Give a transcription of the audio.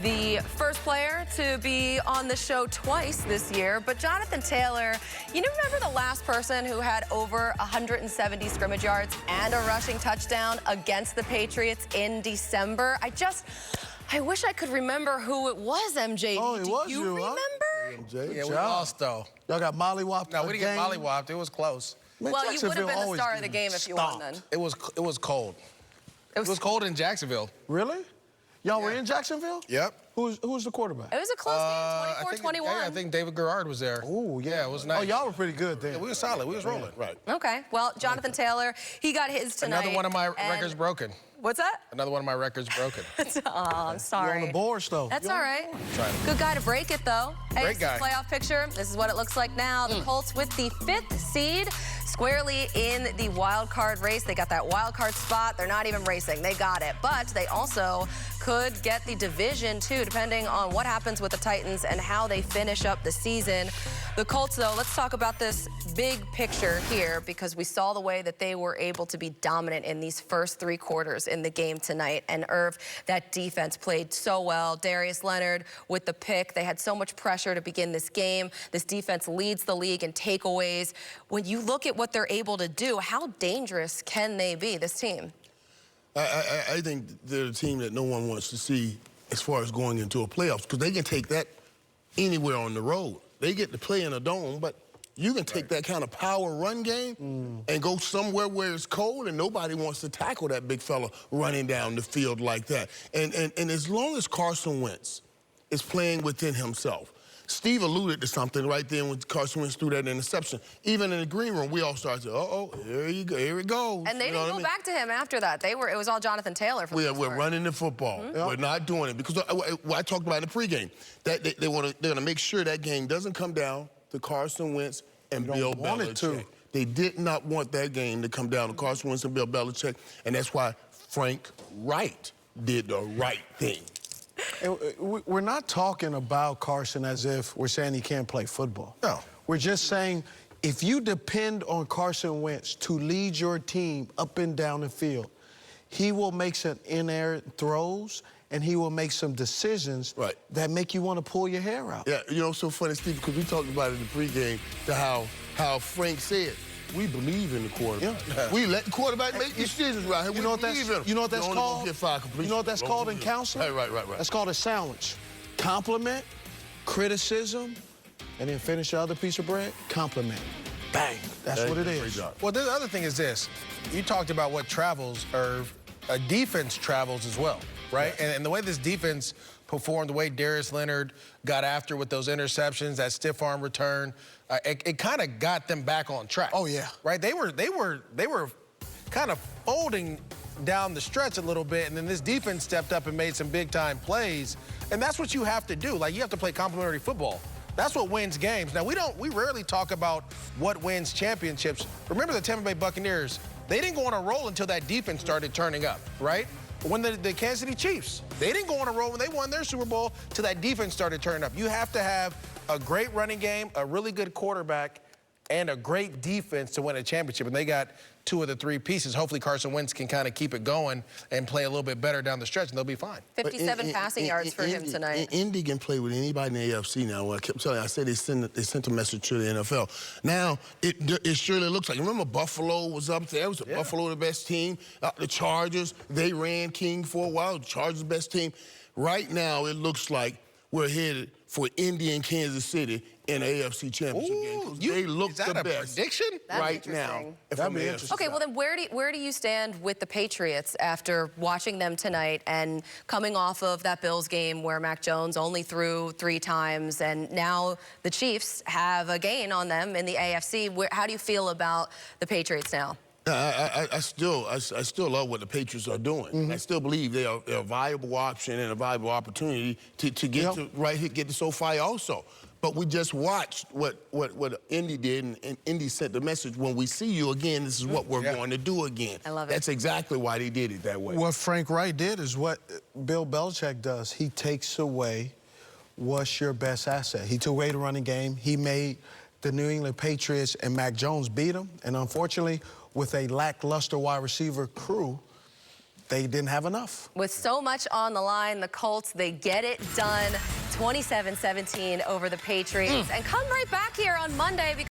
the first player to be on the show twice this year. But Jonathan Taylor, you remember the last person who had over 170 scrimmage yards and a rushing touchdown against the Patriots in December? I wish I could remember who it was, MJ. Oh, it was you remember? Huh? MJ, yeah, we lost, though. Y'all got mollywopped. No, we didn't get mollywopped. It was close. Man, well, you would have been the star of the game if you won then. It was cold. It was cold in Jacksonville. Really? Y'all were in Jacksonville? Yep. Who was the quarterback? It was a close game, 24-21. I think David Garrard was there. Oh, yeah. It was nice. Oh, y'all were pretty good then. Yeah, we were solid. We was rolling. Right. Okay. Well, Jonathan Taylor, he got his tonight. Another one of my records broken. What's that? Another one of my records broken. Oh, I'm sorry. You're on the boards, though. That's all right. Good guy to break it, though. Great guy. Playoff picture. This is what it looks like now. The Colts with the 5th seed, squarely in the wild card race. They got that wild card spot. They're not even racing. They got it. But they also could get the division, too, depending on what happens with the Titans and how they finish up the season. The Colts, though, let's talk about this big picture here, because we saw the way that they were able to be dominant in these first 3 quarters in the game tonight. And Irv, that defense played so well. Darius Leonard with the pick. They had so much pressure to begin this game. This defense leads the league in takeaways. When you look at what they're able to do, how dangerous can they be, this team? I think they're a team that no one wants to see as far as going into a playoffs, because they can take that anywhere on the road. They get to play in a dome, but you can take that kind of power run game and go somewhere where it's cold and nobody wants to tackle that big fella running down the field like that. And as long as Carson Wentz is playing within himself, Steve alluded to something right then when Carson Wentz threw that interception. Even in the green room, we all started to, here it goes. And they didn't go back to him after that. It was all Jonathan Taylor. We're running the football. We're not doing it. Because what I talked about in the pregame, that they're going to make sure that game doesn't come down to Carson Wentz and Bill Belichick. They did not want that game to come down to Carson Wentz and Bill Belichick, and that's why Frank Wright did the right thing. We're not talking about Carson as if we're saying he can't play football. No. We're just saying if you depend on Carson Wentz to lead your team up and down the field, he will make some inerrant throws and he will make some decisions that make you want to pull your hair out. Yeah, it's so funny, Steve, because we talked about it in the pregame, to how Frank said, we believe in the quarterback. Yeah. We let the quarterback make decisions right here. You know what that's called? You know what that's called in counseling? Right. That's called a sandwich. Compliment, criticism, and then finish the other piece of bread, compliment. Bang. That's what it is. Well, the other thing is this. You talked about what travels, Irv. A defense travels as well, right? Yeah. And the way this defense performed, the way Darius Leonard got after with those interceptions, that stiff arm return, it kind of got them back on track. Oh yeah, right. They were kind of folding down the stretch a little bit, and then this defense stepped up and made some big time plays. And that's what you have to do. Like, you have to play complementary football. That's what wins games. Now, we rarely talk about what wins championships. Remember the Tampa Bay Buccaneers? They didn't go on a roll until that defense started turning up, right? When the Kansas City Chiefs, they didn't go on a roll when they won their Super Bowl till that defense started turning up. You have to have a great running game, a really good quarterback, and a great defense to win a championship. And they got 2 of the 3 pieces. Hopefully Carson Wentz can kind of keep it going and play a little bit better down the stretch, and they'll be fine. 57 passing yards for him tonight. Indy can play with anybody in the AFC now. Well, I kept telling you, I said they sent a message to the NFL. Now, it surely looks like, remember Buffalo was up there? Buffalo the best team. The Chargers, they ran King for a while. The Chargers best team. Right now, it looks like we're headed for Indy and Kansas City in the AFC Championship game. They look the best. Is that a prediction? Right now. That'd be interesting. Okay, well then where do you stand with the Patriots after watching them tonight and coming off of that Bills game where Mac Jones only threw 3 times, and now the Chiefs have a gain on them in the AFC? How do you feel about the Patriots now? I still love what the Patriots are doing. I still believe they're a viable option and a viable opportunity to get get to SoFi also. But we just watched what Indy did, and Indy sent the message: when we see you again, this is what we're going to do again. I love it. That's exactly why they did it that way. What Frank Wright did is what Bill Belichick does. He takes away what's your best asset. He took away the running game. He made the New England Patriots and Mac Jones beat them, and unfortunately, with a lackluster wide receiver crew, they didn't have enough. With so much on the line, the Colts, they get it done 27-17 over the Patriots. And come right back here on Monday because